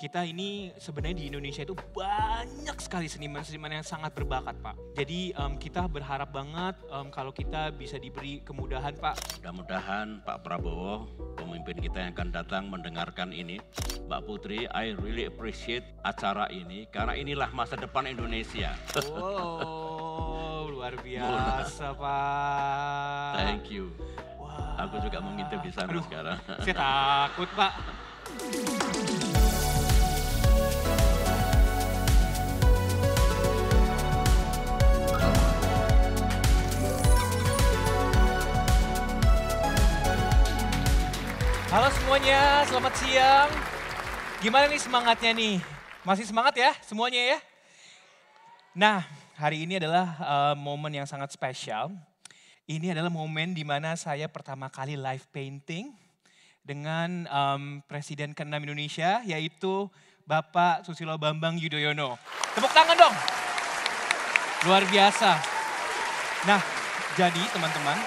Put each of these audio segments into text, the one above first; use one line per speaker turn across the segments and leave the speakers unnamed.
kita ini sebenarnya di Indonesia itu banyak sekali seniman-seniman yang sangat berbakat, Pak. Jadi kita berharap banget kalau kita bisa diberi kemudahan, Pak.
Mudah-mudahan Pak Prabowo, pemimpin kita yang akan datang mendengarkan ini. Mbak Putri, I really appreciate acara ini karena inilah masa depan Indonesia.
Wow, luar biasa, Pak.
Thank you.
Wah.
Aku juga mau ngintip di sana sekarang.
Saya takut, Pak. Halo semuanya, selamat siang. Gimana nih semangatnya nih? Masih semangat ya semuanya ya? Nah, hari ini adalah momen yang sangat spesial. Ini adalah momen di mana saya pertama kali live painting dengan Presiden ke-6 Indonesia, yaitu Bapak Susilo Bambang Yudhoyono. Tepuk tangan dong. Luar biasa. Nah, jadi teman-teman,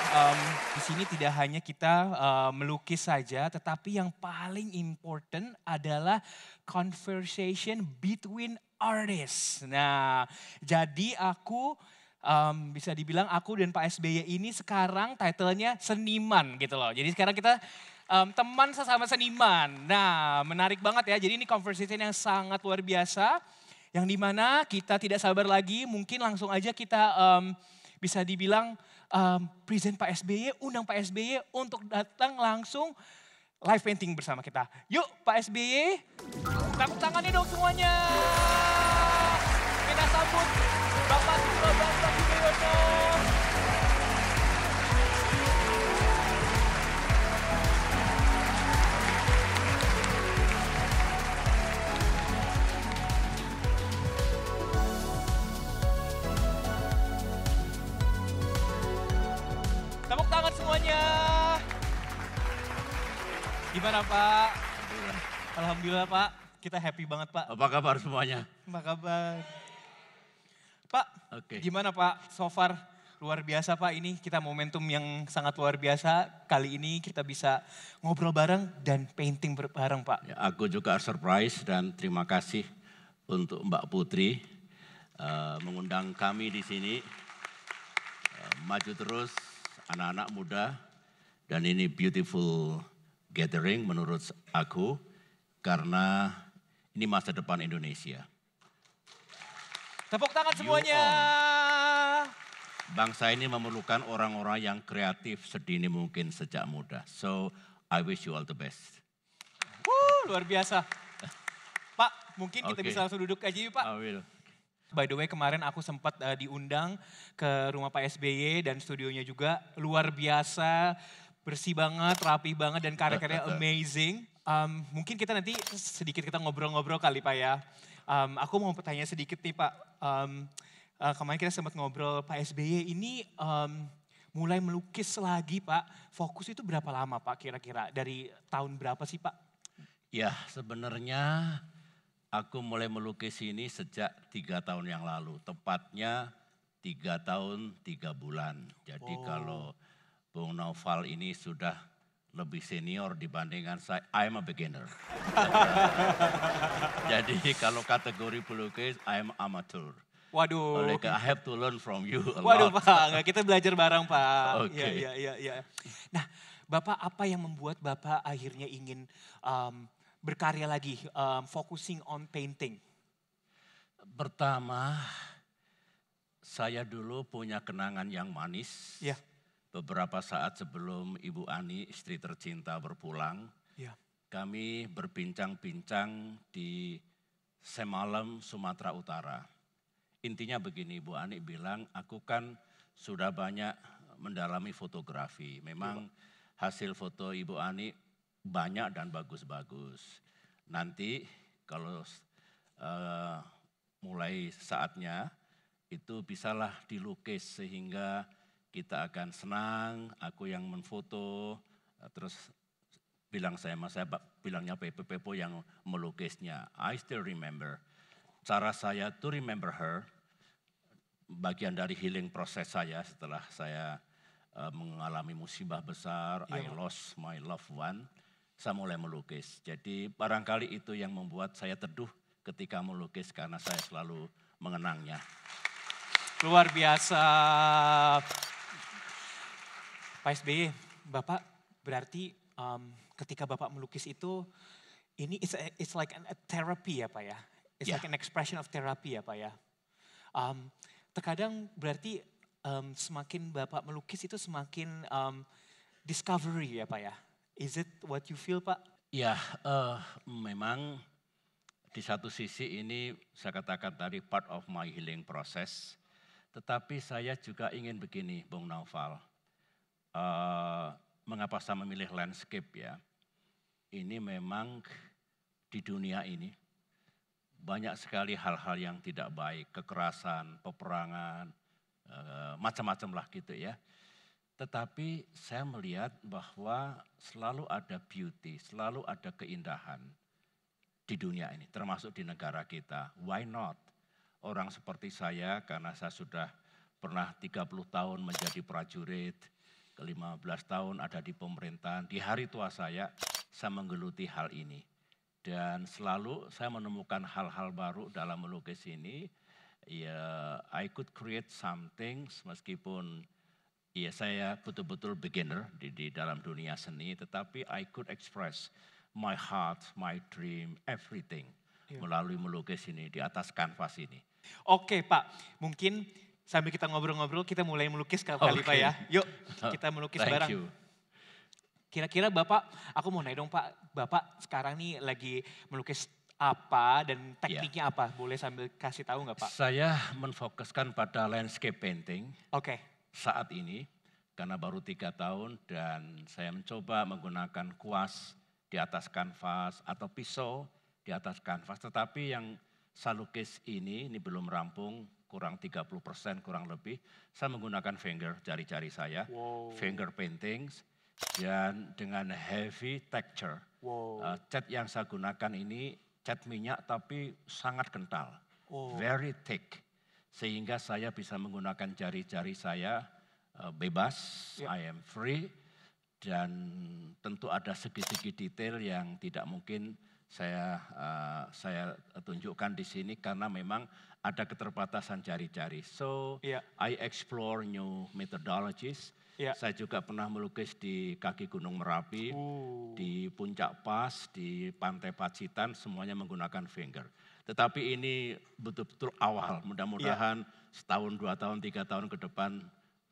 di sini tidak hanya kita melukis saja, tetapi yang paling important adalah conversation between artists. Nah, jadi aku bisa dibilang aku dan Pak SBY ini sekarang title-nya seniman gitu loh. Jadi sekarang kita teman sesama seniman. Nah, menarik banget ya. Jadi ini conversation yang sangat luar biasa, yang dimana kita tidak sabar lagi, mungkin langsung aja kita bisa dibilang present Pak SBY, undang Pak SBY untuk datang langsung live painting bersama kita. Yuk Pak SBY, tepuk tangannya dong semuanya. Kita sambut Bapak Susilo Bambang Yudhoyono. Tepuk tangan semuanya. Gimana Pak? Alhamdulillah Pak, kita happy banget Pak.
Apa kabar semuanya?
Apa kabar? Pak,
Oke.
gimana Pak? So far luar biasa Pak, ini kita momentum yang sangat luar biasa. Kali ini kita bisa ngobrol bareng dan painting bareng Pak.
Ya, aku juga surprise dan terima kasih untuk Mbak Putri mengundang kami di sini. Maju terus anak-anak muda dan ini beautiful gathering menurut aku karena ini masa depan Indonesia.
Tepuk tangan semuanya.
Bangsa ini memerlukan orang-orang yang kreatif sedini mungkin sejak muda. So I wish you all the best.
Luar biasa. Pak, mungkin kita
Oke.
bisa langsung duduk aja yuk Pak.
I will.
By the way kemarin aku sempat diundang ke rumah Pak SBY dan studionya juga luar biasa, bersih banget, rapi banget dan karya-karyanya amazing. Mungkin kita nanti sedikit kita ngobrol-ngobrol kali Pak ya. Aku mau bertanya sedikit nih Pak. Kemarin kita sempat ngobrol Pak SBY ini mulai melukis lagi Pak. Fokus itu berapa lama Pak kira-kira? Dari tahun berapa sih Pak?
Ya sebenarnya aku mulai melukis ini sejak 3 tahun yang lalu. Tepatnya 3 tahun 3 bulan. Jadi kalau Bung Naufal ini sudah lebih senior dibandingkan saya, I'm a beginner. Jadi kalau kategori pelukis, I'm amateur.
Waduh.
Oleh I have to learn from you a
Waduh
lot.
Pak, kita belajar bareng Pak.
Oke.
Iya. Nah Bapak apa yang membuat Bapak akhirnya ingin berkarya lagi, focusing on painting?
Pertama, saya dulu punya kenangan yang manis.
Iya.
Beberapa saat sebelum Ibu Ani, istri tercinta berpulang,
Iya.
kami berbincang-bincang di Semalam, Sumatera Utara. Intinya begini, Ibu Ani bilang, aku kan sudah banyak mendalami fotografi. Memang hasil foto Ibu Ani banyak dan bagus-bagus. Nanti kalau mulai saatnya itu bisalah dilukis sehingga kita akan senang, aku yang menfoto, terus saya bilangnya Pepo yang melukisnya. I still remember. Cara saya to remember her, bagian dari healing proses saya setelah saya mengalami musibah besar, I lost my loved one. saya mulai melukis. Jadi barangkali itu yang membuat saya teduh ketika melukis karena saya selalu mengenangnya.
Luar biasa. Pak SBY, Bapak berarti ketika Bapak melukis itu, ini it's like a therapy ya Pak ya? It's
Ya.
like an expression of therapy ya Pak ya? Terkadang berarti semakin Bapak melukis itu semakin discovery ya Pak ya? Is it what you feel Pak?
Ya, memang di satu sisi ini saya katakan tadi part of my healing process. Tetapi saya juga ingin begini, Bung Naufal. Mengapa saya memilih landscape ya? Ini memang di dunia ini banyak sekali hal-hal yang tidak baik, kekerasan, peperangan, macam-macam lah gitu ya. Tetapi saya melihat bahwa selalu ada beauty, selalu ada keindahan di dunia ini, termasuk di negara kita. Why not? Orang seperti saya, karena saya sudah pernah 30 tahun menjadi prajurit, ke-15 tahun ada di pemerintahan, di hari tua saya menggeluti hal ini. Dan selalu saya menemukan hal-hal baru dalam melukis ini. Ya, I could create something meskipun ya saya betul-betul beginner di dalam dunia seni, tetapi I could express my heart, my dream, everything melalui melukis ini di atas kanvas ini.
Oke Pak, mungkin sambil kita ngobrol-ngobrol kita mulai melukis kali Pak ya. Yuk kita melukis bareng.
You.
Kira-kira Bapak, aku mau nanya dong Pak, Bapak sekarang nih lagi melukis apa dan tekniknya apa? Boleh sambil kasih tahu nggak Pak?
Saya menfokuskan pada landscape painting.
Oke.
Saat ini, karena baru 3 tahun dan saya mencoba menggunakan kuas di atas kanvas atau pisau di atas kanvas. Tetapi yang saya lukis ini belum rampung, kurang 30% kurang lebih. Saya menggunakan finger, jari-jari saya, finger paintings dan dengan heavy texture. Cat yang saya gunakan ini cat minyak tapi sangat kental, very thick. Sehingga saya bisa menggunakan jari-jari saya bebas, I am free. Dan tentu ada segi-segi detail yang tidak mungkin saya tunjukkan di sini karena memang ada keterbatasan jari-jari. So I explore new methodologies. Saya juga pernah melukis di kaki Gunung Merapi, di Puncak Pas, di Pantai Pacitan, semuanya menggunakan finger. Tetapi ini betul-betul awal, mudah-mudahan setahun, 2 tahun, 3 tahun ke depan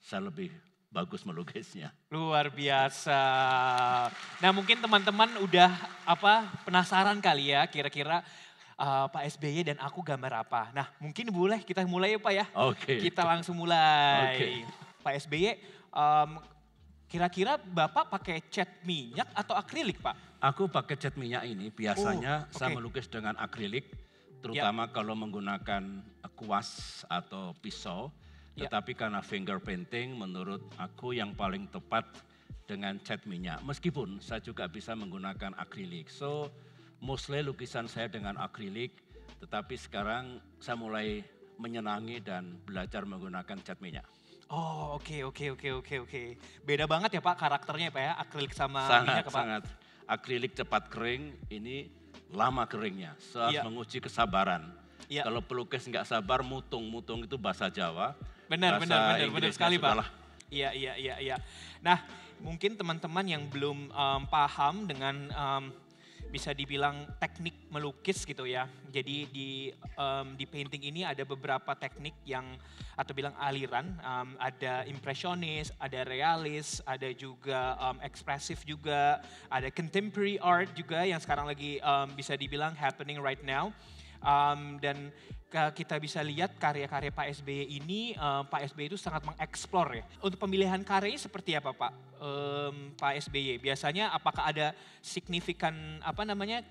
saya lebih bagus melukisnya.
Luar biasa. Nah mungkin teman-teman udah penasaran kali ya kira-kira Pak SBY dan aku gambar apa. Nah mungkin boleh kita mulai ya Pak ya.
Oke.
Kita langsung mulai. Pak SBY, kira-kira Bapak pakai cat minyak atau akrilik Pak?
Aku pakai cat minyak ini, biasanya saya melukis dengan akrilik. Terutama kalau menggunakan kuas atau pisau. Tetapi karena finger painting menurut aku yang paling tepat dengan cat minyak. Meskipun saya juga bisa menggunakan akrilik. So mostly lukisan saya dengan akrilik. Tetapi sekarang saya mulai menyenangi dan belajar menggunakan cat minyak.
Oh oke. Beda banget ya Pak karakternya Pak ya, akrilik sama minyak Pak?
Sangat. Akrilik cepat kering, ini lama keringnya. So harus menguji kesabaran. Kalau pelukis nggak sabar, mutung itu bahasa Jawa.
Benar sekali Pak. Iya. Nah mungkin teman-teman yang belum paham dengan bisa dibilang teknik melukis gitu ya. Jadi di painting ini ada beberapa teknik yang atau bilang aliran, ada impresionis, ada realis, ada juga ekspresif juga, ada contemporary art juga yang sekarang lagi bisa dibilang happening right now. Dan kita bisa lihat karya-karya Pak SBY ini, Pak SBY itu sangat mengeksplor ya. Untuk pemilihan karyanya seperti apa Pak SBY? Biasanya apakah ada signifikan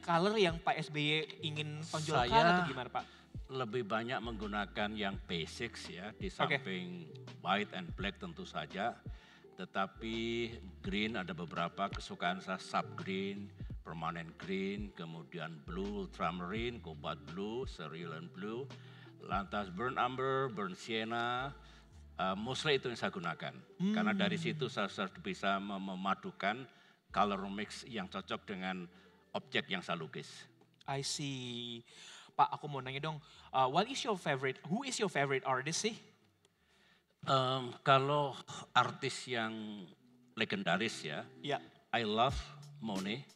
color yang Pak SBY ingin tonjolkan atau gimana Pak?
Lebih banyak menggunakan yang basics ya, di samping white and black tentu saja. Tetapi green ada beberapa kesukaan saya, sub green, permanent green, kemudian blue, ultramarine, cobalt blue, cerulean blue, lantas burnt umber, burnt sienna, mostly itu yang saya gunakan. Karena dari situ saya bisa memadukan color mix yang cocok dengan objek yang saya lukis.
I see. Pak, aku mau nanya dong, who is your favorite artist sih?
Kalau artis yang legendaris ya,
Ya.
I love Monet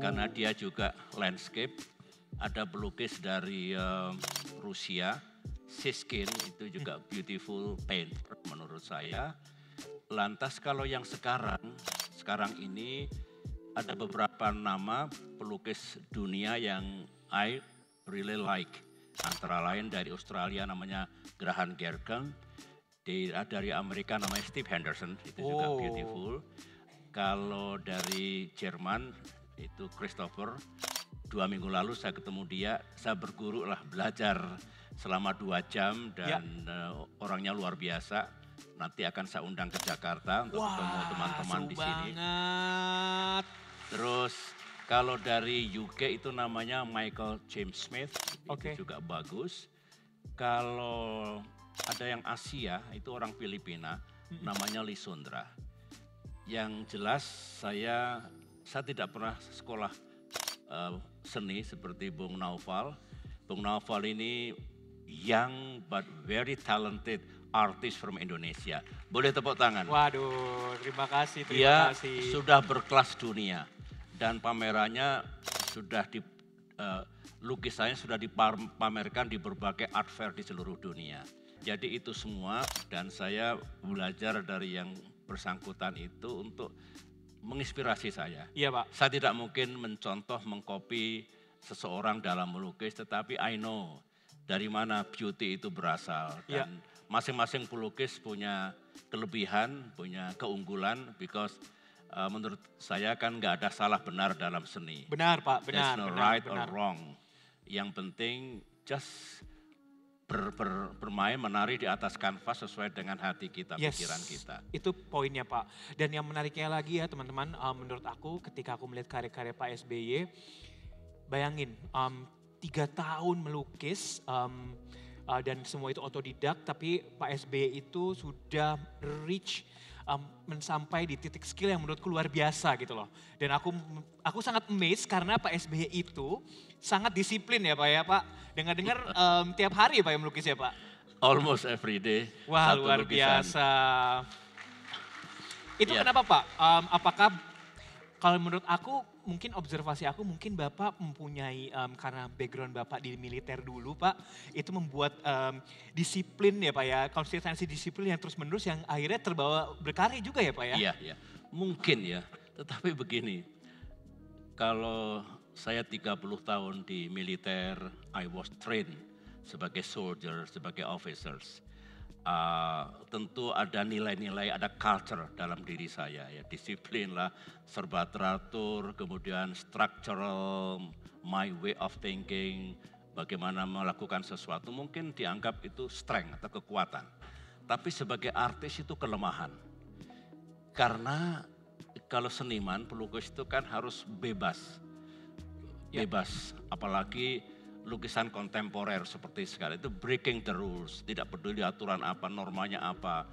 karena dia juga landscape. Ada pelukis dari Rusia, Siskin itu juga beautiful painter menurut saya. Lantas kalau yang sekarang ini ada beberapa nama pelukis dunia yang I really like. Antara lain dari Australia namanya Graham Gergen, dari Amerika namanya Steve Henderson, itu juga beautiful. Kalau dari Jerman itu Christopher, 2 minggu lalu saya ketemu dia, saya berguru lah belajar selama 2 jam dan orangnya luar biasa. Nanti akan saya undang ke Jakarta untuk ketemu teman-teman di sini.
Banget.
Terus kalau dari UK itu namanya Michael James Smith, itu juga bagus. Kalau ada yang Asia itu orang Filipina, namanya Lisundra. Yang jelas saya tidak pernah sekolah seni seperti Bung Naufal. Bung Naufal ini young but very talented artist from Indonesia. Boleh tepuk tangan.
Waduh, terima kasih.
Dia sudah berkelas dunia dan pamerannya sudah lukisannya sudah dipamerkan di berbagai art fair di seluruh dunia. Jadi itu semua dan saya belajar dari yang bersangkutan itu untuk menginspirasi saya.
Iya Pak.
Saya tidak mungkin mencontoh, mengcopy seseorang dalam melukis, tetapi I know dari mana beauty itu berasal. Dan masing-masing pelukis punya kelebihan, punya keunggulan, because menurut saya kan nggak ada salah benar dalam seni.
Benar Pak, benar.
There's no right or wrong. Yang penting just bermain, menari di atas kanvas sesuai dengan hati kita, pikiran kita.
Itu poinnya Pak. Dan yang menariknya lagi ya teman-teman, menurut aku ketika aku melihat karya-karya Pak SBY, bayangin 3 tahun melukis dan semua itu otodidak, tapi Pak SBY itu sudah reach sampai di titik skill yang menurutku luar biasa gitu loh. Dan aku sangat amazed karena Pak SBY itu sangat disiplin ya Pak ya Pak. Dengar-dengar tiap hari Pak yang melukis ya Pak?
Almost every day.
Wah luar biasa. Itu kenapa Pak? Apakah kalau menurut aku mungkin observasi aku mungkin Bapak mempunyai karena background Bapak di militer dulu Pak, itu membuat disiplin ya Pak ya, konsistensi disiplin yang terus menerus yang akhirnya terbawa berkarya juga ya Pak ya?
Iya, mungkin ya, tetapi begini, kalau saya 30 tahun di militer, I was trained sebagai soldier, sebagai officers. Tentu ada nilai-nilai, ada culture dalam diri saya ya, disiplin lah, serba teratur, kemudian structural, my way of thinking, bagaimana melakukan sesuatu mungkin dianggap itu strength atau kekuatan. Tapi sebagai artis itu kelemahan. Karena kalau seniman, pelukis itu kan harus bebas. Bebas, apalagi lukisan kontemporer seperti sekarang itu breaking the rules, tidak peduli aturan apa, normanya apa,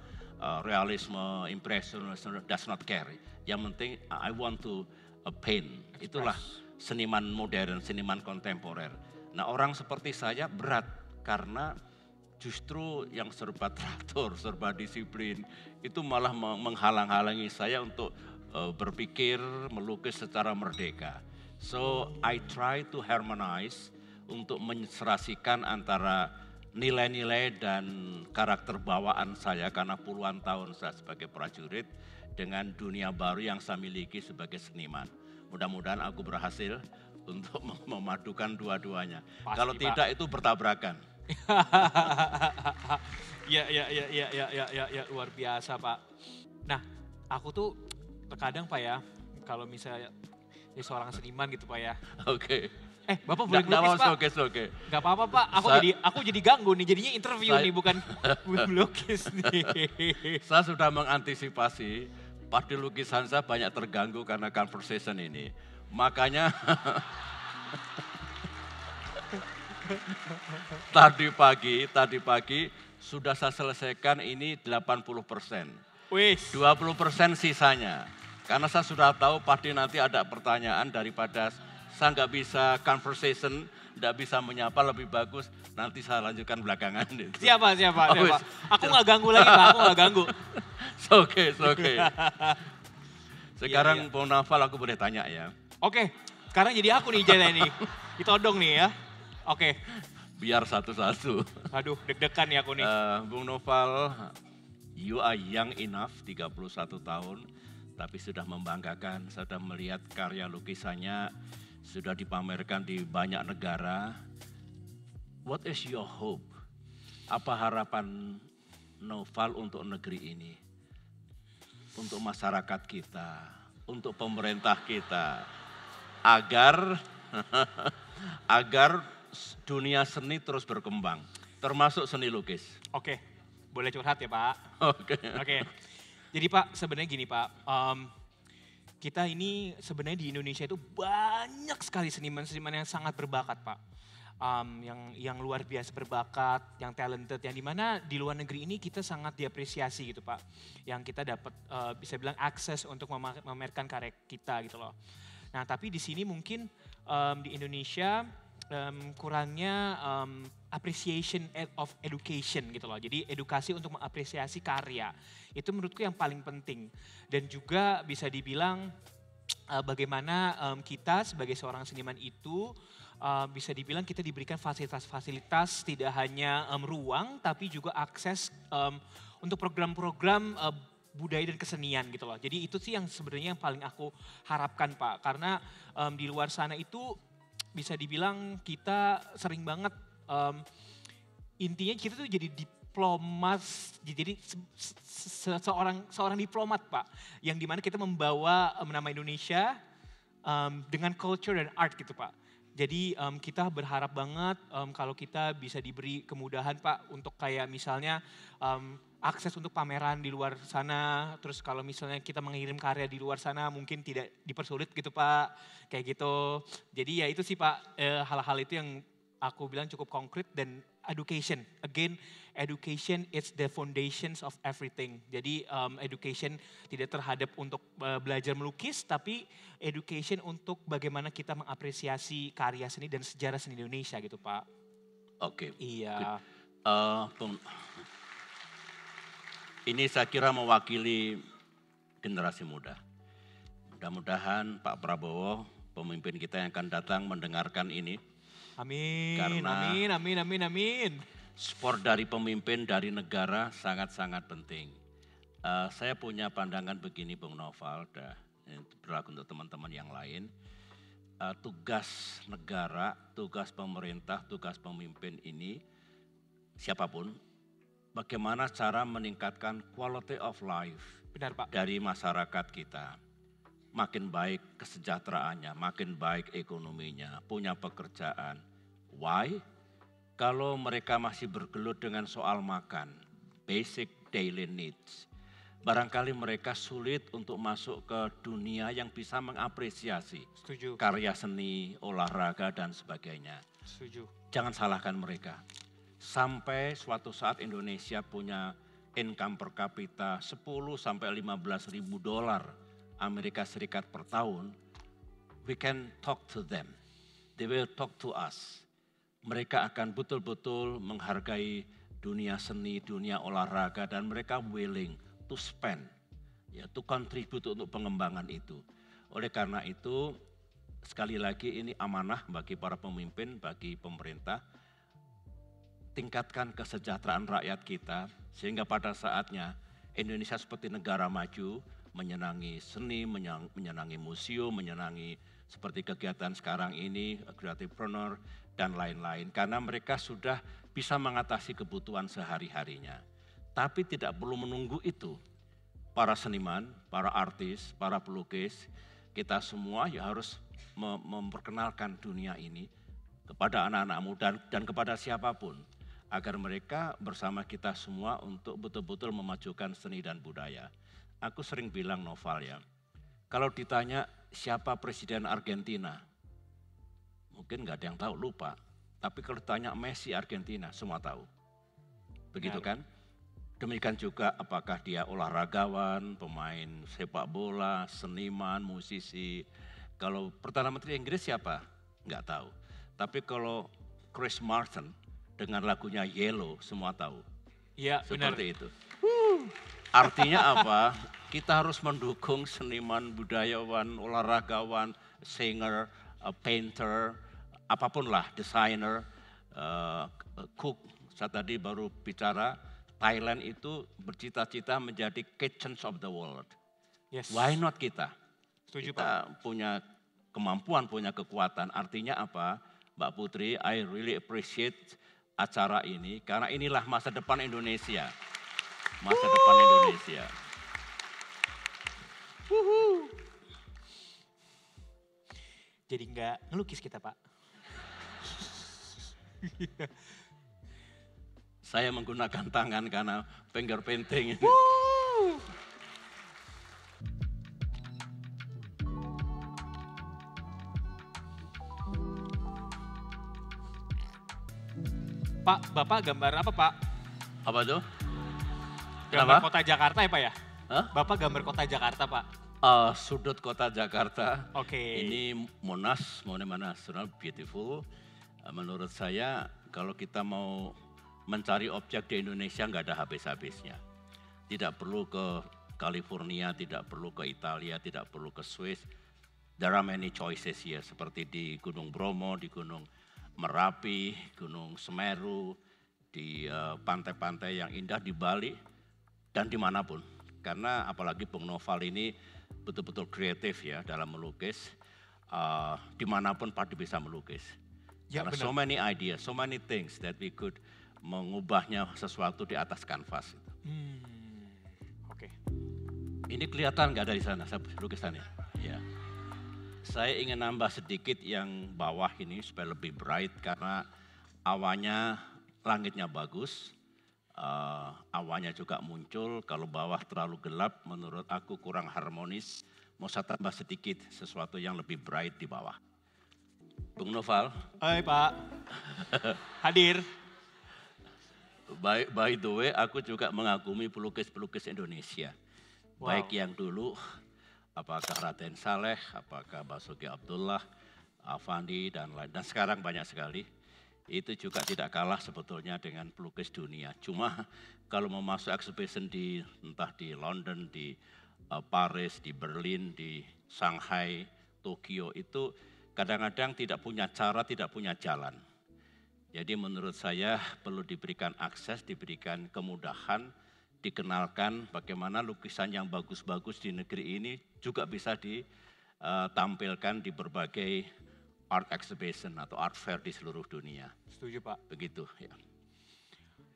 realisme, impressionism, does not care. Yang penting I want to paint, itulah seniman modern, seniman kontemporer. Nah orang seperti saya berat karena justru yang serba teratur, serba disiplin itu malah menghalang-halangi saya untuk berpikir, melukis secara merdeka. So I try to harmonize untuk menserasikan antara nilai-nilai dan karakter bawaan saya karena puluhan tahun saya sebagai prajurit dengan dunia baru yang saya miliki sebagai seniman. Mudah-mudahan aku berhasil untuk memadukan dua-duanya. Kalau tidak itu bertabrakan.
Ya, luar biasa Pak. Nah, aku tuh terkadang Pak ya, kalau misalnya seorang seniman gitu Pak ya.
Oke.
Bapak boleh melukis Pak?
Oke.
Gak apa-apa Pak, aku jadi ganggu nih, jadinya interview nih bukan melukis nih.
Saya sudah mengantisipasi, pasti lukisan saya banyak terganggu karena conversation ini. Makanya tadi pagi sudah saya selesaikan ini 80%. 20% sisanya. Karena saya sudah tahu pasti nanti ada pertanyaan daripada saya nggak bisa conversation, nggak bisa menyapa lebih bagus. Nanti saya lanjutkan belakangan.
Siapa.
Oh,
Aku nggak ganggu lagi Pak, aku nggak ganggu.
It's okay. Sekarang
Iya.
Bung Noval aku boleh tanya ya.
Oke, sekarang jadi aku nih Jaya nih. Ditodong nih ya. Oke,
Biar satu-satu.
aduh deg-degan nih aku nih.
Bung Noval, you are young enough, 31 tahun. Tapi sudah membanggakan, sudah melihat karya lukisannya, sudah dipamerkan di banyak negara. What is your hope? Apa harapan Noval untuk negeri ini? Untuk masyarakat kita, untuk pemerintah kita. Agar dunia seni terus berkembang, termasuk seni lukis.
Oke, boleh curhat ya Pak?
Oke.
Oke, jadi Pak sebenarnya gini Pak, kita ini sebenarnya di Indonesia itu banyak sekali seniman-seniman yang sangat berbakat Pak. Yang luar biasa berbakat, yang talented, yang dimana di luar negeri ini kita sangat diapresiasi gitu Pak. Yang kita dapat bisa bilang akses untuk memamerkan karya kita gitu loh. Nah tapi di sini mungkin di Indonesia kurangnya appreciation of education gitu loh. Jadi edukasi untuk mengapresiasi karya. Itu menurutku yang paling penting. Dan juga bisa dibilang bagaimana kita sebagai seorang seniman itu bisa dibilang kita diberikan fasilitas-fasilitas tidak hanya ruang tapi juga akses untuk program-program budaya dan kesenian gitu loh. Jadi itu sih yang sebenarnya yang paling aku harapkan Pak. Karena di luar sana itu bisa dibilang kita sering banget intinya kita tuh jadi diplomat, jadi seorang diplomat Pak. Yang dimana kita membawa nama Indonesia dengan culture dan art gitu Pak. Jadi kita berharap banget kalau kita bisa diberi kemudahan Pak untuk kayak misalnya akses untuk pameran di luar sana. Terus kalau misalnya kita mengirim karya di luar sana mungkin tidak dipersulit gitu Pak. Kayak gitu. Jadi ya itu sih Pak hal-hal itu yang aku bilang cukup konkret dan education. Again, education is the foundations of everything. Jadi education tidak terhadap untuk belajar melukis, tapi education untuk bagaimana kita mengapresiasi karya seni dan sejarah seni Indonesia gitu Pak.
Oke.
Iya.
Ini saya kira mewakili generasi muda. Mudah-mudahan Pak Prabowo, pemimpin kita yang akan datang mendengarkan ini.
Amin,
Karena
amin.
Support dari pemimpin, dari negara sangat-sangat penting. Saya punya pandangan begini Bung Noval, dan berlaku untuk teman-teman yang lain. Tugas negara, tugas pemerintah, tugas pemimpin ini, siapapun, bagaimana cara meningkatkan quality of life
Benar Pak.
dari masyarakat kita. Makin baik kesejahteraannya, makin baik ekonominya, punya pekerjaan. Why? Kalau mereka masih bergelut dengan soal makan, basic daily needs, barangkali mereka sulit untuk masuk ke dunia yang bisa mengapresiasi
Setuju.
karya seni, olahraga, dan sebagainya.
Setuju.
Jangan salahkan mereka. Sampai suatu saat Indonesia punya income per kapita 10 sampai 15 ribu dolar Amerika Serikat per tahun, we can talk to them. They will talk to us. Mereka akan betul-betul menghargai dunia seni, dunia olahraga, dan mereka willing to spend, ya, to contribute untuk pengembangan itu. Oleh karena itu, sekali lagi ini amanah bagi para pemimpin, bagi pemerintah, tingkatkan kesejahteraan rakyat kita, sehingga pada saatnya Indonesia seperti negara maju, menyenangi seni, menyenangi museum, menyenangi seperti kegiatan sekarang ini, creativepreneur, dan lain-lain. Karena mereka sudah bisa mengatasi kebutuhan sehari-harinya. Tapi tidak perlu menunggu itu. Para seniman, para artis, para pelukis, kita semua ya harus memperkenalkan dunia ini kepada anak-anak muda dan kepada siapapun. Agar mereka bersama kita semua untuk betul-betul memajukan seni dan budaya. Aku sering bilang Noval ya, kalau ditanya siapa presiden Argentina, mungkin nggak ada yang tahu, lupa. Tapi kalau ditanya Messi Argentina, semua tahu. Begitu kan? Demikian juga apakah dia olahragawan, pemain sepak bola, seniman, musisi. Kalau Perdana Menteri Inggris siapa? Nggak tahu. Tapi kalau Chris Martin dengan lagunya Yellow semua tahu.
Iya, benar.
Seperti itu. Artinya apa? Kita harus mendukung seniman, budayawan, olahragawan, singer, painter, apapun lah, desainer, cook. Saya tadi baru bicara, Thailand itu bercita-cita menjadi kitchens of the world.
Yes.
Why not kita?
Setuju, Pak.
Kita punya kemampuan, punya kekuatan. Artinya apa? Mbak Putri, I really appreciate acara ini karena inilah masa depan Indonesia. Masa depan Indonesia.
Jadi nggak ngelukis kita, Pak.
Saya menggunakan tangan karena finger painting.
Pak, Bapak gambar apa, Pak?
Apa tuh?
Gambar
Kenapa?
kota Jakarta ya, Pak ya?
Hah?
Bapak gambar kota Jakarta, Pak.
Sudut kota Jakarta.
Oke.
Ini Monas, Monument Nasional, beautiful. Menurut saya kalau kita mau mencari objek di Indonesia nggak ada habis-habisnya. Tidak perlu ke California, tidak perlu ke Italia, tidak perlu ke Swiss. There are many choices here, seperti di Gunung Bromo, di Gunung Merapi, Gunung Semeru, di pantai-pantai yang indah di Bali, dan dimanapun. Karena apalagi Bung Noval ini betul-betul kreatif ya dalam melukis, dimanapun Pak bisa melukis.
Ya,
Karena
benar.
so many ideas, so many things that we could mengubahnya sesuatu di atas kanvas.
Oke.
Ini kelihatan nggak dari sana lukisannya? Ya. Saya ingin nambah sedikit yang bawah ini supaya lebih bright karena awannya, langitnya bagus, awannya juga muncul. Kalau bawah terlalu gelap, menurut aku kurang harmonis. Mau saya tambah sedikit sesuatu yang lebih bright di bawah. Bung Noval.
Hai, Pak. Hadir.
By the way, aku juga mengagumi pelukis-pelukis Indonesia.
Wow.
Baik yang dulu, apakah Raden Saleh, apakah Basuki Abdullah, Avandi, dan lain. Dan sekarang banyak sekali. Itu juga tidak kalah sebetulnya dengan pelukis dunia. Cuma kalau mau masuk exhibition entah di London, di Paris, di Berlin, di Shanghai, Tokyo, itu kadang-kadang tidak punya cara, tidak punya jalan. Jadi menurut saya perlu diberikan akses, diberikan kemudahan, dikenalkan bagaimana lukisan yang bagus-bagus di negeri ini juga bisa ditampilkan di berbagai art exhibition atau art fair di seluruh dunia.
Setuju, Pak.
Begitu ya.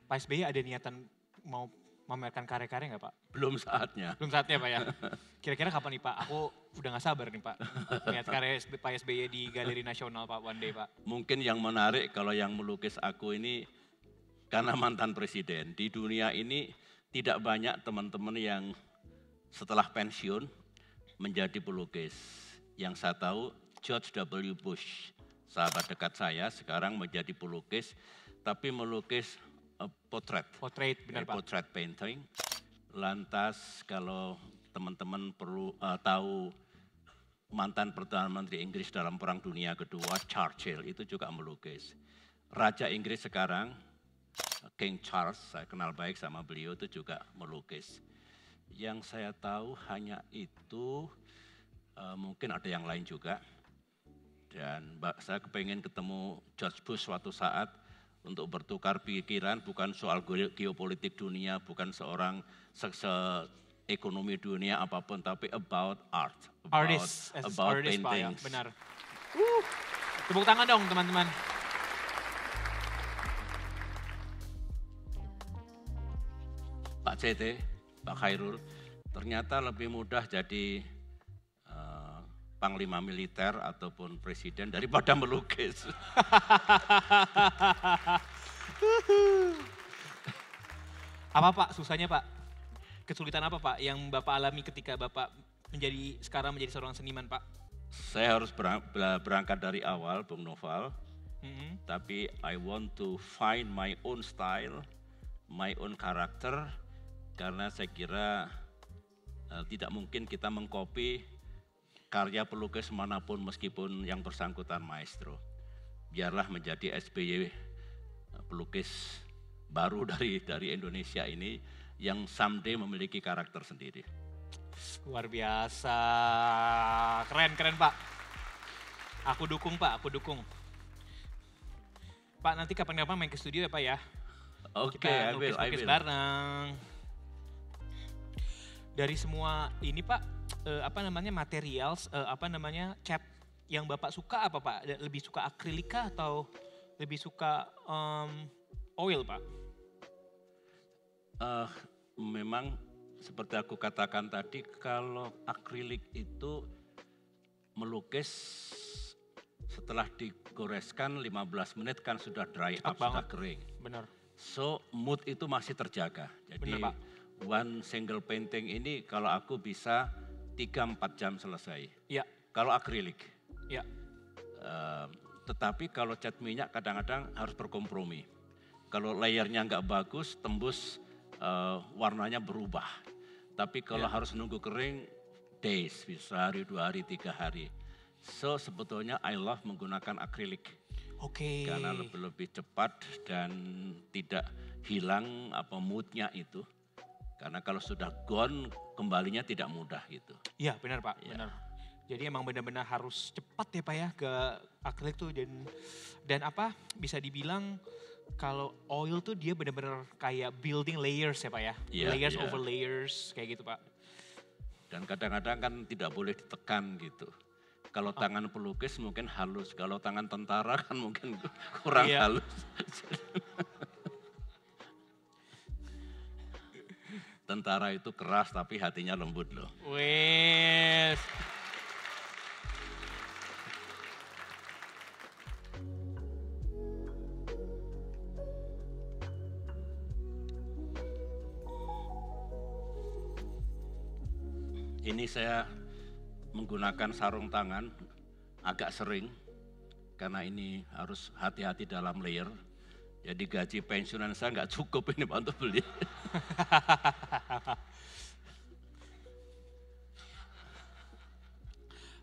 Pak SBY ada niatan mau memamerkan karya-karya nggak, Pak?
Belum saatnya.
Belum saatnya, Pak ya. Kira-kira kapan nih, Pak? Aku udah nggak sabar nih, Pak. Lihat karya Pak SBY di Galeri Nasional, Pak, one day, Pak.
Mungkin yang menarik kalau yang melukis aku ini karena mantan presiden. Di dunia ini tidak banyak teman-teman yang setelah pensiun menjadi pelukis. Yang saya tahu George W. Bush, sahabat dekat saya, sekarang menjadi pelukis, tapi melukis potret.
Portrait, benar, Pak.
Portrait painting. Lantas kalau teman-teman perlu tahu mantan Perdana Menteri Inggris dalam Perang Dunia Kedua, Churchill, itu juga melukis. Raja Inggris sekarang, King Charles, saya kenal baik sama beliau, itu juga melukis. Yang saya tahu hanya itu, mungkin ada yang lain juga. Dan saya kepengen ketemu George Bush suatu saat untuk bertukar pikiran, bukan soal geopolitik dunia, bukan seorang ekonomi dunia apapun, tapi about art, about
artist, Pak, ya,
paintings.
benar. Tepuk tangan dong, teman-teman.
Pak CT, Pak Khairul, ternyata lebih mudah jadi panglima militer ataupun presiden daripada melukis.
Apa, Pak, susahnya, Pak? Kesulitan apa, Pak, yang Bapak alami ketika Bapak sekarang menjadi seorang seniman, Pak?
Saya harus berangkat dari awal, Bung Noval, tapi I want to find my own style, my own character, Karena saya kira tidak mungkin kita mengcopy karya pelukis manapun meskipun yang bersangkutan maestro. Biarlah menjadi SBY pelukis baru dari Indonesia ini yang someday memiliki karakter sendiri.
Luar biasa, keren Pak. Aku dukung Pak, aku dukung. Pak nanti kapan-kapan main ke studio ya Pak ya.
Oke,
Kita
I will.
lukis bareng. Dari semua ini Pak, materials, cat yang Bapak suka apa Pak? Lebih suka akrilika atau lebih suka oil Pak?
Memang seperti aku katakan tadi, kalau akrilik itu melukis setelah digoreskan 15 menit kan sudah dry up, sudah kering.
Benar.
So mood itu masih terjaga. Jadi
benar, Pak.
One single painting ini kalau aku bisa 3-4 jam selesai.
Iya.
Kalau akrilik.
Iya.
Tetapi kalau cat minyak kadang-kadang harus berkompromi. Kalau layernya nggak bagus, tembus warnanya berubah. Tapi kalau harus nunggu kering, days, bisa hari, 2 hari, 3 hari. So sebetulnya I love menggunakan akrilik.
Oke.
Karena lebih cepat dan tidak hilang moodnya itu. Karena kalau sudah gone, kembalinya tidak mudah gitu.
Iya benar Pak, benar. Jadi emang benar-benar harus cepat ya Pak ya ke akrilik tuh dan bisa dibilang kalau oil tuh dia benar-benar kayak building layers ya Pak ya. Layers over layers kayak gitu Pak.
Dan kadang-kadang kan tidak boleh ditekan gitu. Kalau tangan pelukis mungkin halus, kalau tangan tentara kan mungkin kurang halus. Tentara itu keras tapi hatinya lembut loh.
Wes.
Ini saya menggunakan sarung tangan agak sering karena ini harus hati-hati dalam layer. Jadi gaji pensiunan saya nggak cukup ini untuk beli.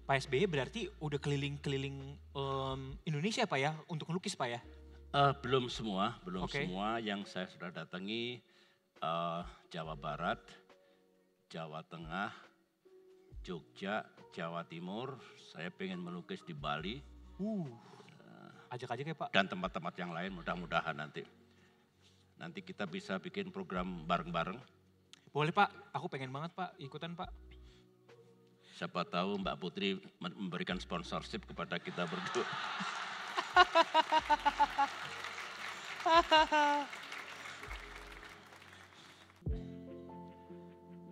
Pak SBY berarti udah keliling-keliling Indonesia Pak ya untuk melukis Pak ya?
Belum semua. Yang saya sudah datangi Jawa Barat, Jawa Tengah, Jogja, Jawa Timur. Saya pengen melukis di Bali.
Ajak aja ya Pak.
Dan tempat-tempat yang lain mudah-mudahan nanti. Nanti kita bisa bikin program bareng-bareng.
Boleh Pak, aku pengen banget Pak ikutan Pak.
Siapa tahu Mbak Putri memberikan sponsorship kepada kita berdua.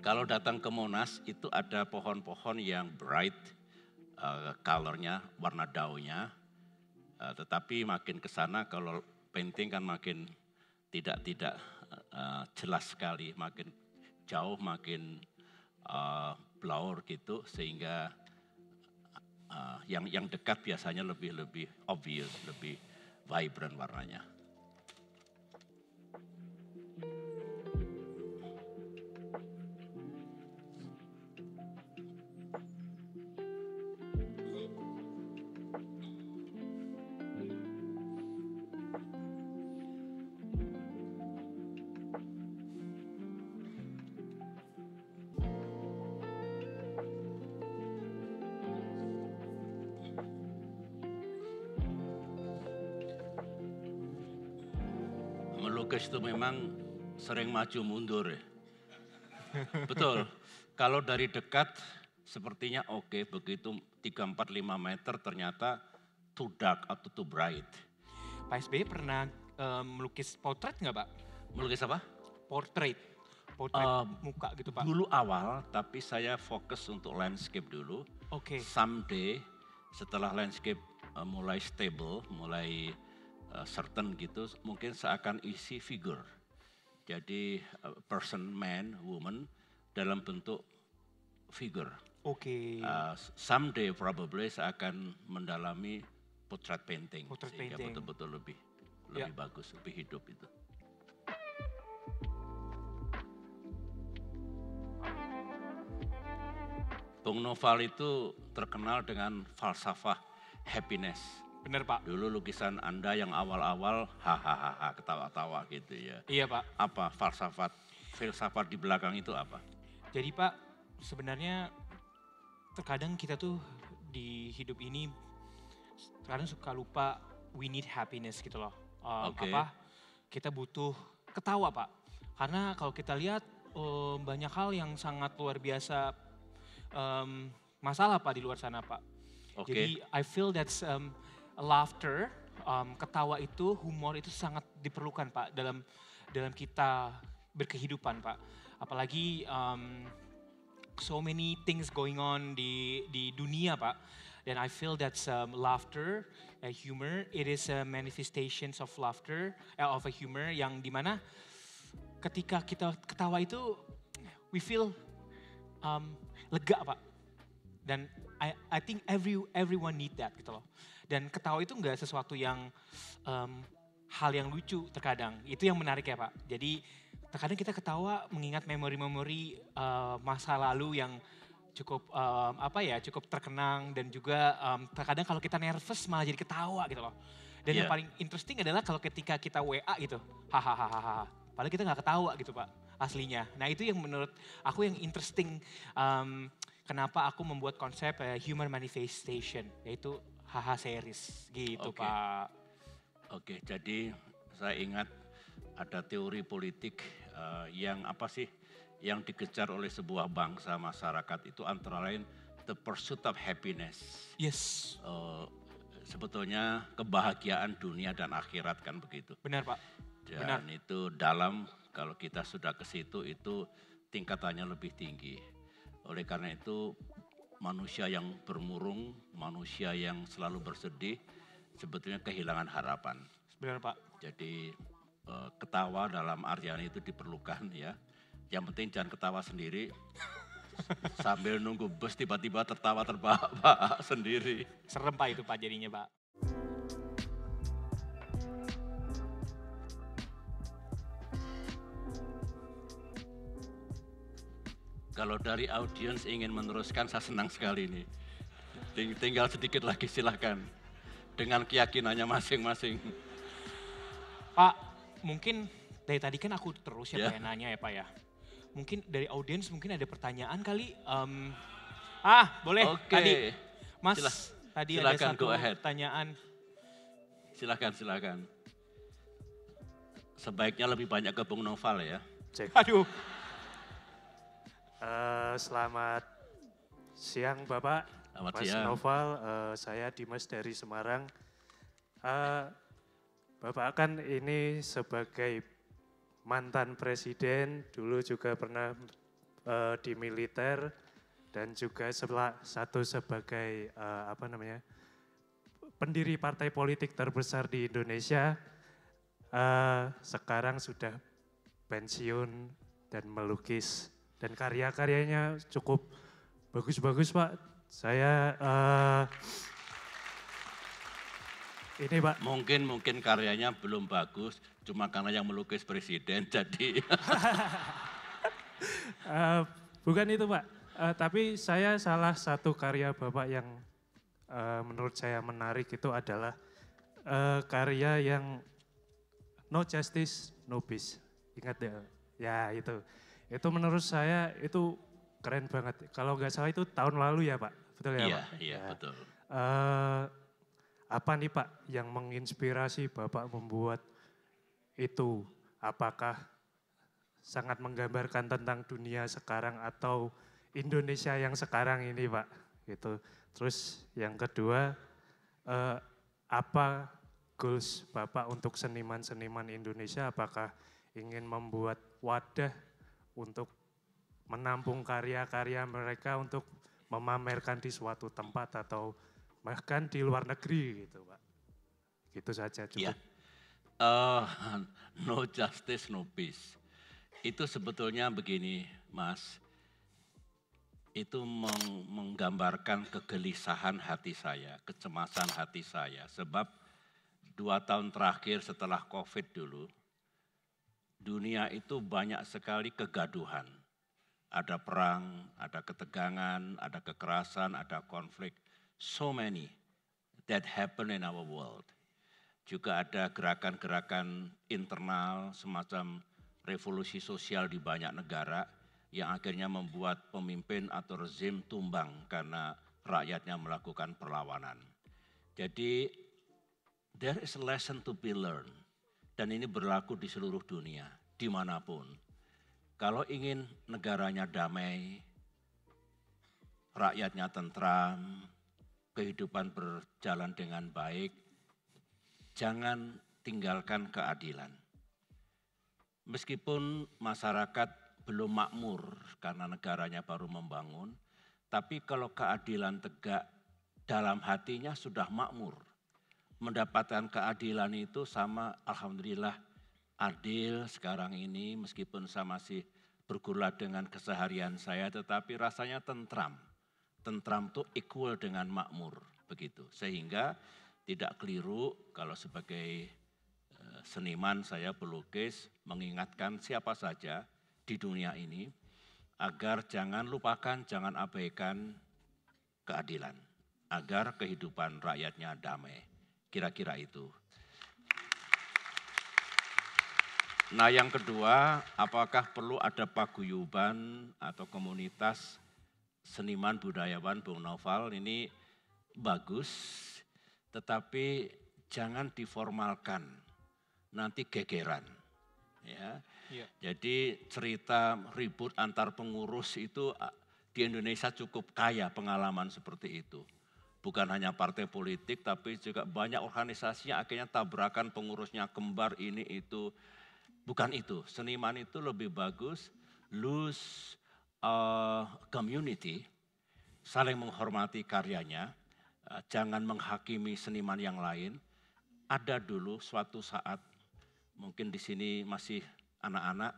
Kalau datang ke Monas itu ada pohon-pohon yang bright colornya, warna daunnya. Tetapi makin ke sana kalau painting kan makin tidak jelas sekali, makin jauh makin blur gitu sehingga yang dekat biasanya lebih obvious, lebih vibrant warnanya. Melukis itu memang sering maju mundur ya. Betul, kalau dari dekat sepertinya oke, begitu 3, 4, 5 meter ternyata too dark atau too bright.
Pak SBY pernah melukis portrait nggak Pak?
Melukis apa?
Portrait muka gitu Pak.
Dulu awal, tapi saya fokus untuk landscape dulu.
Oke.
Someday setelah landscape mulai stable, mulai certain gitu, mungkin saya akan isi figure. Jadi person, man, woman dalam bentuk figure.
Oke.
Someday probably saya akan mendalami portrait painting. Sehingga betul-betul lebih bagus, lebih hidup itu. Bung Noval itu terkenal dengan falsafah happiness.
Bener Pak.
Dulu lukisan Anda yang awal-awal hahaha ketawa-tawa gitu ya.
Iya Pak.
Apa filsafat di belakang itu apa?
Jadi Pak, sebenarnya terkadang kita tuh di hidup ini kadang suka lupa we need happiness gitu loh.
Oke.
Kita butuh ketawa Pak. Karena kalau kita lihat banyak hal yang sangat luar biasa masalah Pak di luar sana Pak.
Oke.
Jadi I feel that's laughter, ketawa itu, humor itu sangat diperlukan Pak dalam kita berkehidupan Pak. Apalagi so many things going on di dunia Pak. Dan I feel that's laughter, humor, it is a manifestations of laughter, of a humor yang dimana ketika kita ketawa itu we feel lega Pak. Dan I think everyone need that gitu loh. Dan ketawa itu enggak sesuatu yang hal yang lucu terkadang. Itu yang menarik ya Pak. Jadi terkadang kita ketawa mengingat memori-memori masa lalu yang cukup cukup terkenang dan juga terkadang kalau kita nervous malah jadi ketawa gitu loh. Dan yang paling interesting adalah kalau ketika kita WA gitu, hahaha. Padahal kita nggak ketawa gitu Pak aslinya. Nah itu yang menurut aku yang interesting. Kenapa aku membuat konsep human manifestation, yaitu HH series gitu Pak.
Oke, jadi saya ingat ada teori politik yang yang dikejar oleh sebuah bangsa masyarakat itu antara lain the pursuit of happiness.
Yes.
Sebetulnya kebahagiaan dunia dan akhirat kan begitu.
Benar Pak.
Dan
Benar.
itu dalam kalau kita sudah ke situ itu tingkatannya lebih tinggi. Oleh karena itu manusia yang bermurung, manusia yang selalu bersedih sebetulnya kehilangan harapan.
Benar Pak.
Jadi ketawa dalam artian itu diperlukan ya. Yang penting jangan ketawa sendiri sambil nunggu bus tiba-tiba tertawa terbahak-bahak sendiri.
Serem Pak itu Pak jadinya Pak.
Kalau dari audiens ingin meneruskan saya senang sekali nih. Tinggal sedikit lagi silahkan. Dengan keyakinannya masing-masing.
Pak, mungkin dari tadi kan aku terus pengen nanya ya Pak ya. Mungkin dari audiens mungkin ada pertanyaan kali. Boleh tadi. Mas, tadi ada satu pertanyaan.
Silakan. Sebaiknya lebih banyak ke Bung Noval ya.
Cek.
Aduh.
Selamat siang Bapak,
Selamat
Mas
siang.
Noval, saya Dimas dari Semarang. Bapak kan ini sebagai mantan presiden, dulu juga pernah di militer dan juga sebagai pendiri partai politik terbesar di Indonesia. Sekarang sudah pensiun dan melukis dan karya-karyanya cukup bagus-bagus Pak. Saya ini Pak.
Mungkin karyanya belum bagus, cuma karena yang melukis presiden jadi.
Bukan itu Pak, tapi saya salah satu karya Bapak yang menurut saya menarik itu adalah karya yang No Justice, No Peace. Ingat ya itu. Itu menurut saya itu keren banget. Kalau nggak salah itu tahun lalu ya Pak, betul ya Pak?
Iya betul.
Apa nih Pak yang menginspirasi Bapak membuat itu? Apakah sangat menggambarkan tentang dunia sekarang atau Indonesia yang sekarang ini Pak? Gitu. Terus yang kedua, apa goals Bapak untuk seniman-seniman Indonesia? Apakah ingin membuat wadah untuk menampung karya-karya mereka untuk memamerkan di suatu tempat atau bahkan di luar negeri gitu Pak. Gitu saja cukup.
Ya. No justice, no peace. Itu sebetulnya begini Mas, itu menggambarkan kegelisahan hati saya, kecemasan hati saya. Sebab 2 tahun terakhir setelah COVID dulu, dunia itu banyak sekali kegaduhan. ada perang, ada ketegangan, ada kekerasan, ada konflik. So many that happen in our world. Juga ada gerakan-gerakan internal semacam revolusi sosial di banyak negara yang akhirnya membuat pemimpin atau rezim tumbang karena rakyatnya melakukan perlawanan. Jadi there is a lesson to be learned dan ini berlaku di seluruh dunia, dimanapun. Kalau ingin negaranya damai, rakyatnya tentram, kehidupan berjalan dengan baik, jangan tinggalkan keadilan. Meskipun masyarakat belum makmur karena negaranya baru membangun, tapi kalau keadilan tegak dalam hatinya sudah makmur. Mendapatkan keadilan itu sama alhamdulillah adil sekarang ini meskipun saya masih bergulat dengan keseharian saya tetapi rasanya tentram. Tentram itu equal dengan makmur begitu. Sehingga tidak keliru kalau sebagai seniman saya pelukis mengingatkan siapa saja di dunia ini agar jangan lupakan, jangan abaikan keadilan. Agar kehidupan rakyatnya damai. Kira-kira itu. Nah yang kedua, apakah perlu ada paguyuban atau komunitas seniman budayawan Bung Noval? Ini bagus, tetapi jangan diformalkan, nanti gegeran. Ya.
Iya.
Jadi cerita ribut antar pengurus itu di Indonesia cukup kaya pengalaman seperti itu. Bukan hanya partai politik, tapi juga banyak organisasi yang akhirnya tabrakan pengurusnya kembar ini itu. Bukan itu, seniman itu lebih bagus, loose community, saling menghormati karyanya, jangan menghakimi seniman yang lain. Ada dulu suatu saat, mungkin di sini masih anak-anak,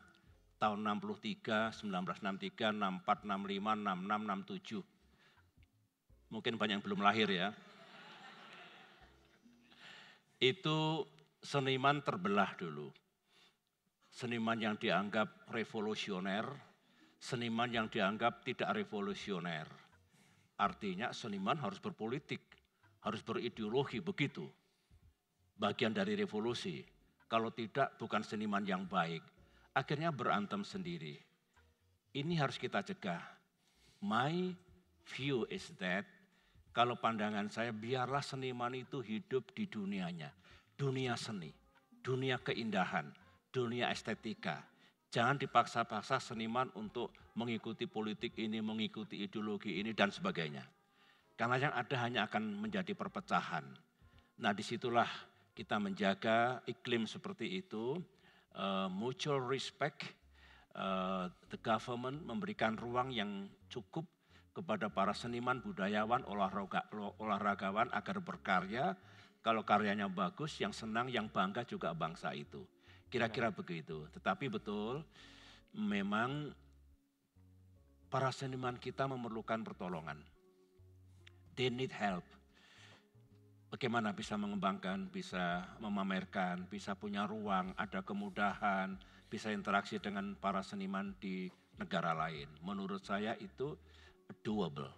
tahun 63, 1963, 64, 65, 66, 67. Mungkin banyak yang belum lahir ya. Itu seniman terbelah dulu. Seniman yang dianggap revolusioner, seniman yang dianggap tidak revolusioner. Artinya seniman harus berpolitik, harus berideologi, begitu. Bagian dari revolusi. Kalau tidak bukan seniman yang baik. Akhirnya berantem sendiri. Ini harus kita cegah. My view is that, kalau pandangan saya biarlah seniman itu hidup di dunianya. Dunia seni, dunia keindahan, dunia estetika. Jangan dipaksa-paksa seniman untuk mengikuti politik ini, mengikuti ideologi ini dan sebagainya. Karena yang ada hanya akan menjadi perpecahan. Nah disitulah kita menjaga iklim seperti itu, mutual respect, the government memberikan ruang yang cukup kepada para seniman, budayawan, olahragawan agar berkarya. Kalau karyanya bagus, yang senang, yang bangga juga bangsa itu. Kira-kira begitu. Tetapi betul, memang para seniman kita memerlukan pertolongan. They need help. Bagaimana bisa mengembangkan, bisa memamerkan, bisa punya ruang, ada kemudahan, bisa interaksi dengan para seniman di negara lain. Menurut saya itu doable.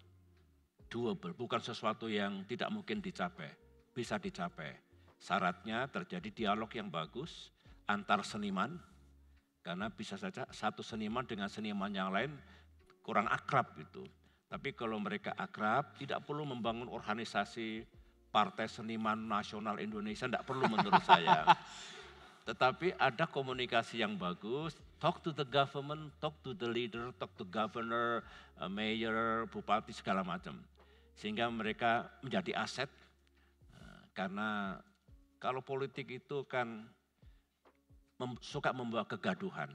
Doable, bukan sesuatu yang tidak mungkin dicapai, bisa dicapai. Syaratnya terjadi dialog yang bagus antar seniman, karena bisa saja satu seniman dengan seniman yang lain kurang akrab gitu. Tapi kalau mereka akrab, tidak perlu membangun organisasi Partai Seniman Nasional Indonesia, tidak perlu menurut saya. Tetapi ada komunikasi yang bagus, talk to the government, talk to the leader, talk to governor, mayor, bupati, segala macam. Sehingga mereka menjadi aset, karena kalau politik itu kan suka membawa kegaduhan,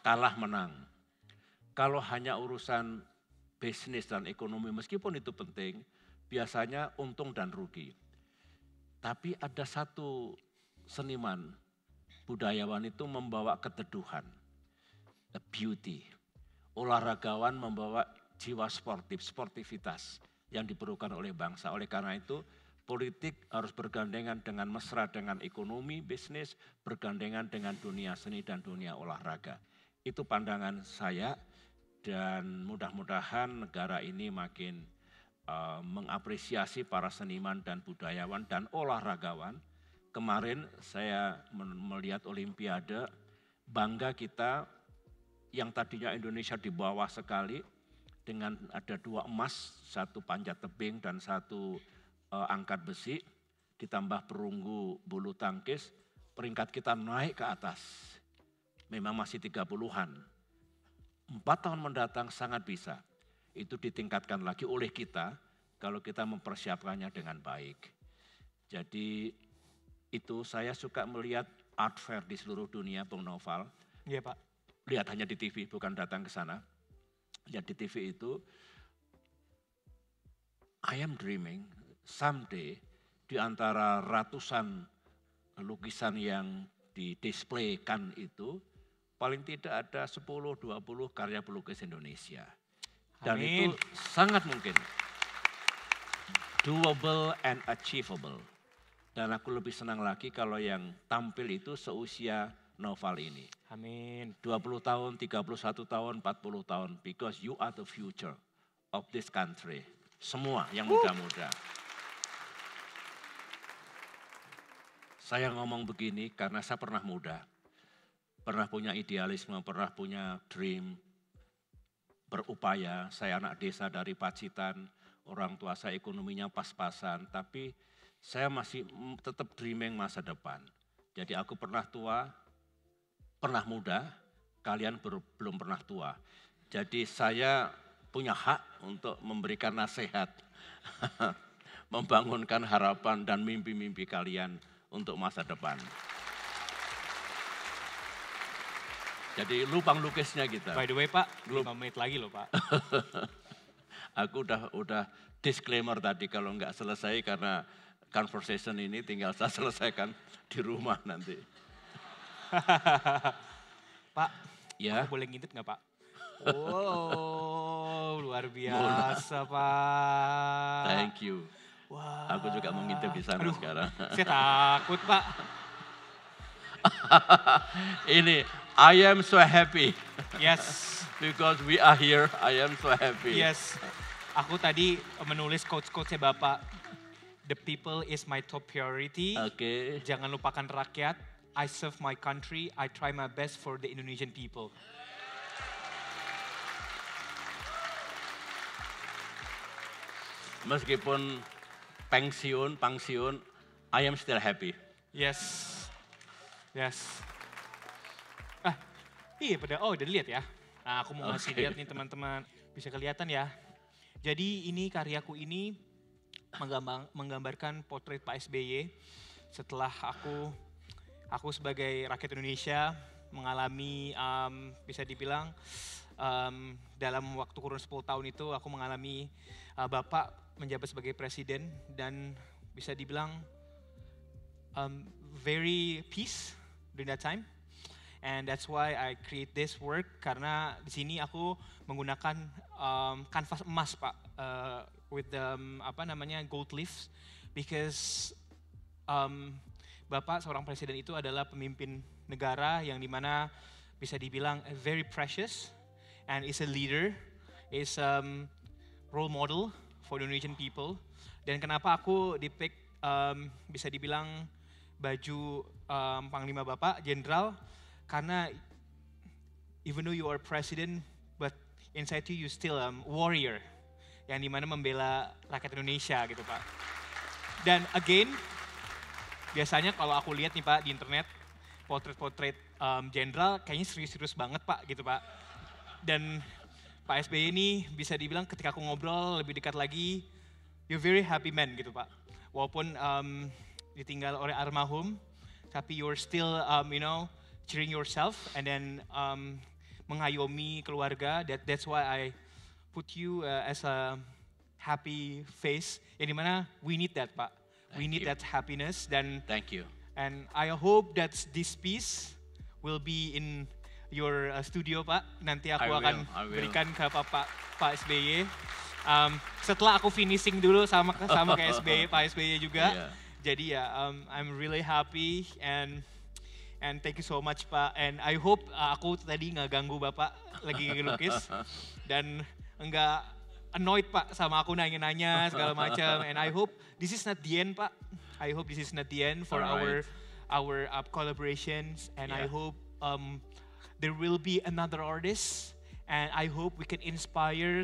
kalah menang. Kalau hanya urusan bisnis dan ekonomi, meskipun itu penting, biasanya untung dan rugi. Tapi ada satu seniman, budayawan itu membawa keteduhan, a beauty. Olahragawan membawa jiwa sportif, sportivitas yang diperlukan oleh bangsa. Oleh karena itu, politik harus bergandengan dengan mesra dengan ekonomi, bisnis, bergandengan dengan dunia seni dan dunia olahraga. itu pandangan saya dan mudah-mudahan negara ini makin mengapresiasi para seniman dan budayawan dan olahragawan. Kemarin saya melihat Olimpiade, bangga kita yang tadinya Indonesia di bawah sekali dengan ada 2 emas, 1 panjat tebing dan 1 angkat besi, ditambah perunggu bulu tangkis, peringkat kita naik ke atas. Memang masih 30-an. 4 tahun mendatang sangat bisa. Itu ditingkatkan lagi oleh kita kalau kita mempersiapkannya dengan baik. Jadi itu saya suka melihat art fair di seluruh dunia, Bung Noval.
Iya Pak.
Lihat hanya di TV, bukan datang ke sana. Lihat di TV itu, I am dreaming someday di antara ratusan lukisan yang didisplaykan itu, paling tidak ada 10-20 karya pelukis Indonesia. Dan
Amin.
itu sangat mungkin. Doable and achievable. Dan aku lebih senang lagi kalau yang tampil itu seusia Noval ini.
Amin.
20 tahun, 31 tahun, 40 tahun. Because you are the future of this country. Semua yang muda-muda. Saya ngomong begini karena saya pernah muda. Pernah punya idealisme, pernah punya dream. Berupaya, saya anak desa dari Pacitan, orang tua saya ekonominya pas-pasan, tapi saya masih tetap dreaming masa depan. Jadi aku pernah tua, pernah muda, kalian belum pernah tua. Jadi saya punya hak untuk memberikan nasihat, membangunkan harapan dan mimpi-mimpi kalian untuk masa depan. Jadi lubang lukisnya kita.
By the way Pak, 5 menit lagi loh Pak.
Aku udah disclaimer tadi kalau nggak selesai karena conversation ini tinggal saya selesaikan di rumah nanti.
Pak,
Ya.
aku boleh ngintip nggak Pak? Wow, luar biasa Pak.
Thank you.
Wah.
Aku juga mau ngintip di sana sekarang.
Saya takut Pak.
Ini, I am so happy.
Yes.
Because we are here, I am so happy.
Yes. Aku tadi menulis quotes-quotesnya Bapak. The people is my top priority.
Oke.
Jangan lupakan rakyat. I serve my country. I try my best for the Indonesian people.
Meskipun pensiun, I am still happy.
Yes. Yes. Iya udah lihat ya. Nah, aku mau ngasih lihat nih teman-teman. Bisa kelihatan ya. Jadi ini karyaku ini menggambarkan potret Pak SBY setelah aku sebagai rakyat Indonesia mengalami bisa dibilang dalam waktu kurun 10 tahun itu aku mengalami Bapak menjabat sebagai presiden dan bisa dibilang very peace during that time. And that's why I create this work karena di sini aku menggunakan kanvas emas Pak with the gold leaves because Bapak seorang presiden itu adalah pemimpin negara yang dimana bisa dibilang very precious and is a leader, is role model for the Indonesian people. Dan kenapa aku depict bisa dibilang baju Panglima Bapak, Jenderal, karena even though you are president, but inside you still warrior, yang dimana membela rakyat Indonesia gitu Pak. Dan again, biasanya kalau aku lihat nih Pak di internet, potret-potret jenderal kayaknya serius-serius banget Pak gitu Pak. Dan Pak SBY ini bisa dibilang ketika aku ngobrol lebih dekat lagi, you're very happy man gitu Pak. Walaupun ditinggal oleh almarhum, tapi you're still cheering yourself and then mengayomi keluarga. That's why I put you as a happy face. Yang dimana we need that Pak. We need that happiness. Dan
Thank you.
And I hope that this piece will be in your studio Pak. Nanti aku akan berikan ke Pak SBY. Setelah aku finishing dulu sama kayak SBY, Pak SBY juga.
Yeah.
Jadi ya, I'm really happy and And thank you so much Pak. And I hope aku tadi nggak ganggu Bapak lagi ngelukis dan enggak annoyed Pak sama aku nanya-nanya segala macam. And I hope this is not the end Pak. I hope this is not the end for
Alright.
our collaborations. And I
Yeah.
hope there will be another artist. And I hope we can inspire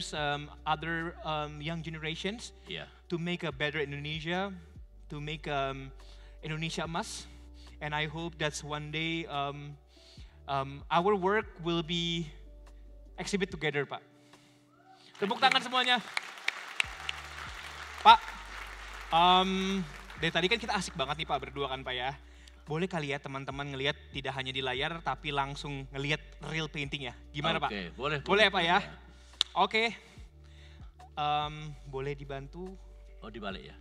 other young generations
Yeah.
to make a better Indonesia, to make Indonesia emas. And I hope that's one day our work will be exhibit together, Pak. Tepuk tangan semuanya. Pak, dari tadi kan kita asik banget nih Pak berdua kan Pak ya. Boleh kali ya teman-teman ngelihat tidak hanya di layar tapi langsung ngelihat real painting ya. Gimana Pak?
Oke, boleh.
Boleh ya Pak ya? Oke. Boleh dibantu?
Oh, dibalik ya.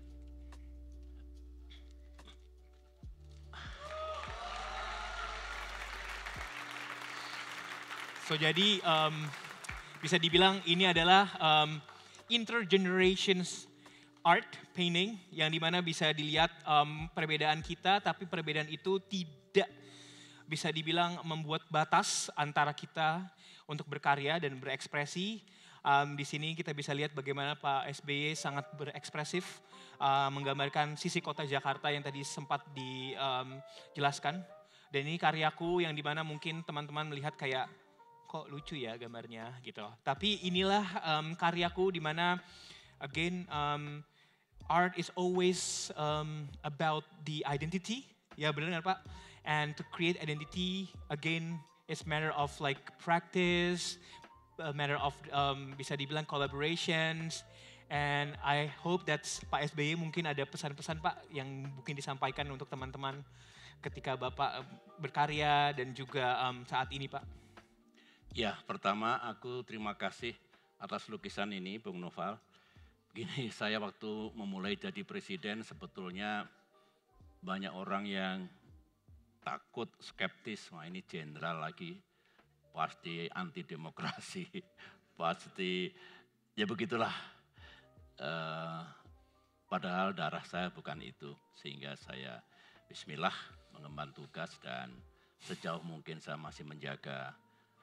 So jadi bisa dibilang ini adalah intergenerations art painting yang dimana bisa dilihat perbedaan kita tapi perbedaan itu tidak bisa dibilang membuat batas antara kita untuk berkarya dan berekspresi. Di sini kita bisa lihat bagaimana Pak SBY sangat berekspresif menggambarkan sisi kota Jakarta yang tadi sempat dijelaskan. Dan ini karyaku yang dimana mungkin teman-teman melihat kayak kok lucu ya gambarnya gitu. Tapi inilah karyaku di mana again art is always about the identity. Ya benar kan Pak? And to create identity again it's matter of like practice, a matter of bisa dibilang collaborations. And I hope that Pak SBY mungkin ada pesan-pesan Pak yang mungkin disampaikan untuk teman-teman ketika Bapak berkarya dan juga saat ini Pak.
Ya, pertama aku terima kasih atas lukisan ini, Bung Noval. Begini, saya waktu memulai jadi presiden sebetulnya banyak orang yang takut, skeptis, wah ini jenderal lagi, pasti anti demokrasi, pasti ya begitulah. Padahal darah saya bukan itu, sehingga saya bismillah mengemban tugas dan sejauh mungkin saya masih menjaga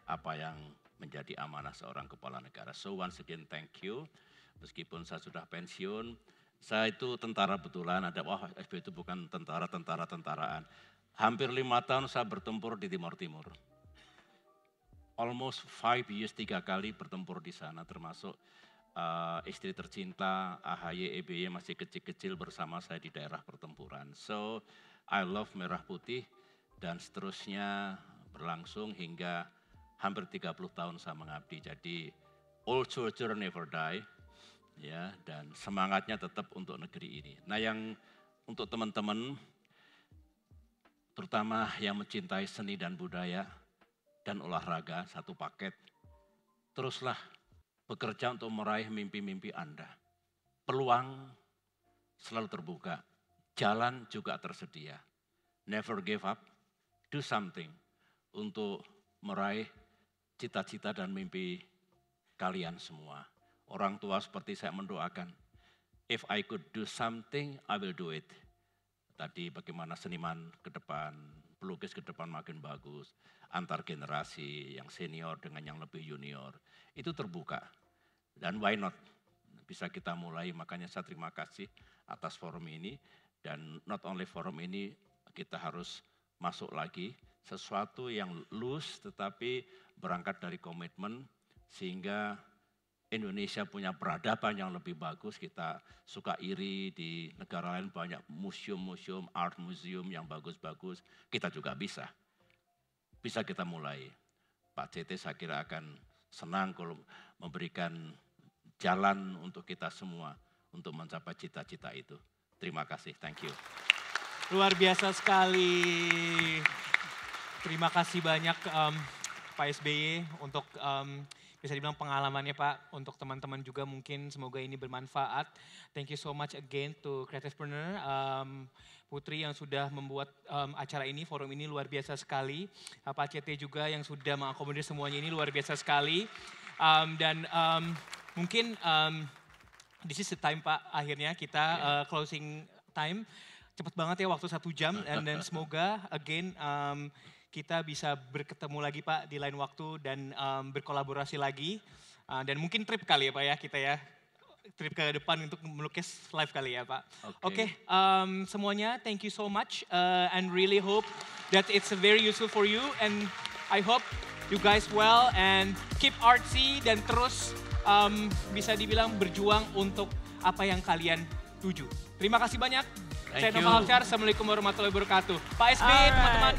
apa yang menjadi amanah seorang kepala negara. So once again thank you. Meskipun saya sudah pensiun, saya itu tentara betulan, wah SBY itu bukan tentaraan. Hampir 5 tahun saya bertempur di Timur Timur. Almost 5 years, 3 kali bertempur di sana, termasuk istri tercinta AHY EBY masih kecil-kecil bersama saya di daerah pertempuran. So I love merah putih dan seterusnya berlangsung hingga hampir 30 tahun saya mengabdi, jadi old soldier never die, ya, dan semangatnya tetap untuk negeri ini. Nah yang untuk teman-teman, terutama yang mencintai seni dan budaya dan olahraga, satu paket, teruslah bekerja untuk meraih mimpi-mimpi Anda. Peluang selalu terbuka, jalan juga tersedia. Never give up, do something untuk meraih cita-cita dan mimpi kalian semua. Orang tua seperti saya mendoakan, if I could do something, I will do it. Tadi bagaimana seniman ke depan, pelukis ke depan makin bagus, antar generasi yang senior dengan yang lebih junior, itu terbuka. Dan why not? Bisa kita mulai, makanya saya terima kasih atas forum ini. Dan not only forum ini, kita harus masuk lagi sesuatu yang loose tetapi berangkat dari komitmen sehingga Indonesia punya peradaban yang lebih bagus. Kita suka iri di negara lain banyak museum-museum, art museum yang bagus-bagus. Kita juga bisa kita mulai. Pak CT saya kira akan senang kalau memberikan jalan untuk kita semua untuk mencapai cita-cita itu. Terima kasih, thank you.
Luar biasa sekali. Terima kasih banyak Pak SBY untuk bisa dibilang pengalamannya Pak. Untuk teman-teman juga mungkin semoga ini bermanfaat. Thank you so much again to Creativepreneur, Putri yang sudah membuat acara ini, forum ini luar biasa sekali. Pak CT juga yang sudah mengakomodir semuanya ini luar biasa sekali. Dan mungkin this is the time Pak, akhirnya kita closing time. cepet banget ya waktu 1 jam dan semoga again kita bisa berketemu lagi Pak di lain waktu dan berkolaborasi lagi. Dan mungkin trip kali ya Pak ya kita ya. Trip ke depan untuk melukis live kali ya Pak. Oke, semuanya thank you so much and really hope that it's very useful for you and I hope you guys well and keep artsy dan terus bisa dibilang berjuang untuk apa yang kalian tuju. Terima kasih banyak. Saya Nova Halchar, Assalamualaikum warahmatullahi wabarakatuh. Pak SB, teman-teman.